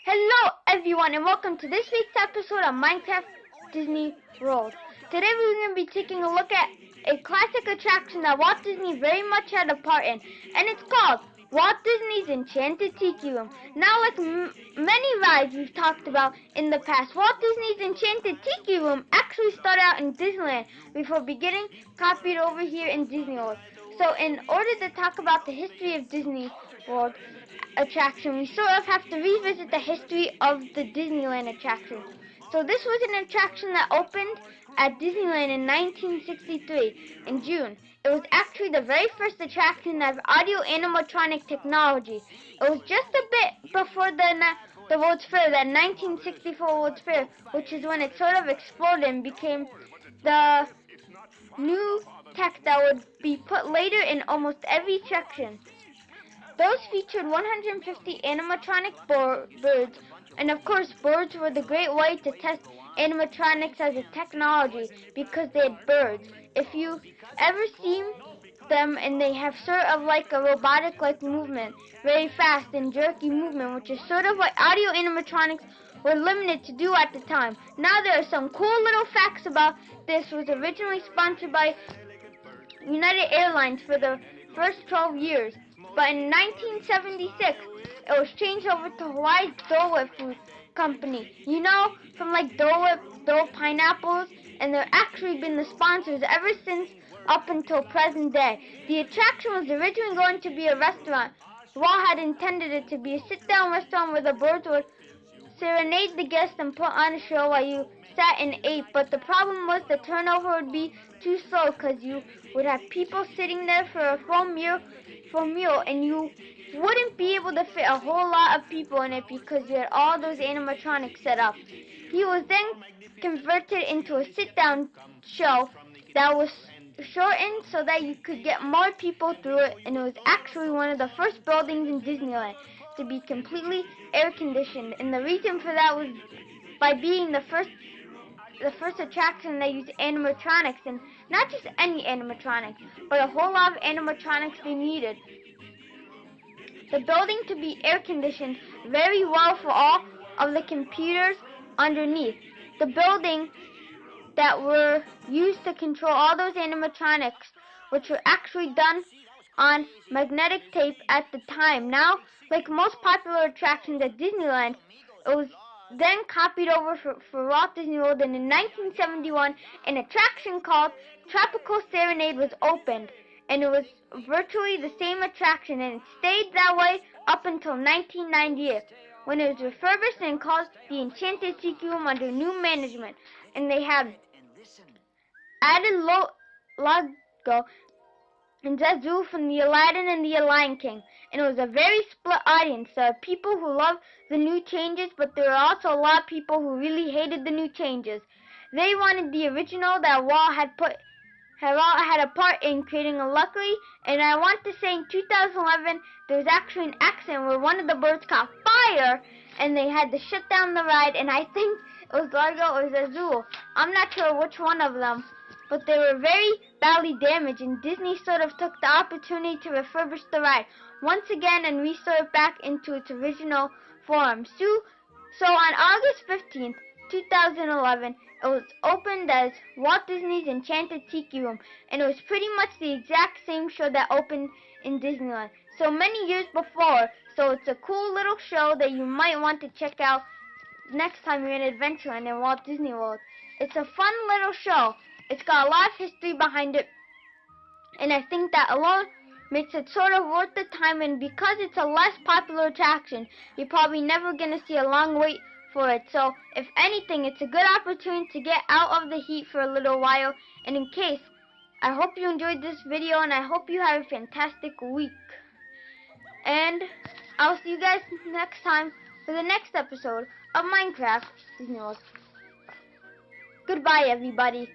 Hello everyone and welcome to this week's episode of Minecraft Disney World. Today we're going to be taking a look at a classic attraction that Walt Disney very much had a part in, and it's called Walt Disney's Enchanted Tiki Room. Now, like many rides we've talked about in the past, Walt Disney's Enchanted Tiki Room actually started out in Disneyland before beginning copied over here in Disney World. So in order to talk about the history of Disney World attraction, we sort of have to revisit the history of the Disneyland attraction. So this was an attraction that opened at Disneyland in 1963 in June. It was actually the very first attraction that had audio animatronic technology. It was just a bit before the World's Fair, that 1964 World's Fair, which is when it sort of exploded and became the new tech that would be put later in almost every attraction. Those featured 150 animatronic birds, and of course birds were the great way to test animatronics as a technology because they had birds. If you ever seen them, and they have sort of like a robotic like movement, very fast and jerky movement, which is sort of what audio animatronics were limited to do at the time. Now there are some cool little facts about this. It was originally sponsored by United Airlines for the first 12 years. But in 1976, it was changed over to Hawaii's Dole Whip Food Company. You know, from like Dole Whip, Dole Pineapples, and they've actually been the sponsors ever since up until present day. The attraction was originally going to be a restaurant. Walt had intended it to be a sit-down restaurant where the birds would serenade the guests and put on a show while you sat and ate, but the problem was the turnover would be too slow because you would have people sitting there for a full meal, and you wouldn't be able to fit a whole lot of people in it because you had all those animatronics set up. He was then converted into a sit-down show that was shortened so that you could get more people through it, and it was actually one of the first buildings in Disneyland to be completely air conditioned, and the reason for that was by being the first attraction that used animatronics, and not just any animatronics, but a whole lot of animatronics they needed. The building to be air conditioned very well for all of the computers underneath. The building that were used to control all those animatronics, which were actually done on magnetic tape at the time. Now, like most popular attractions at Disneyland, it was then copied over for Walt Disney World, and in 1971, an attraction called Tropical Serenade was opened, and it was virtually the same attraction, and it stayed that way up until 1998, when it was refurbished and called the Enchanted Tiki Room under new management, and they had added logo and Zazu from the Aladdin and the Lion King, and it was a very split audience. There are people who love the new changes, but there are also a lot of people who really hated the new changes. They wanted the original that Walt had a part in creating. Luckily, and I want to say in 2011, there was actually an accident where one of the birds caught fire, and they had to shut down the ride, and I think it was Largo or Zazu. I'm not sure which one of them, but they were very badly damaged, and Disney sort of took the opportunity to refurbish the ride once again and restore it back into its original form. So on August 15th, 2011, it was opened as Walt Disney's Enchanted Tiki Room, and it was pretty much the exact same show that opened in Disneyland so many years before. So it's a cool little show that you might want to check out next time you're in Adventureland in Walt Disney World. It's a fun little show. It's got a lot of history behind it, and I think that alone makes it sort of worth the time, and because it's a less popular attraction, you're probably never going to see a long wait for it. So if anything, it's a good opportunity to get out of the heat for a little while. And in case, I hope you enjoyed this video, and I hope you have a fantastic week. And I'll see you guys next time for the next episode of Minecraft Disney World. Goodbye, everybody.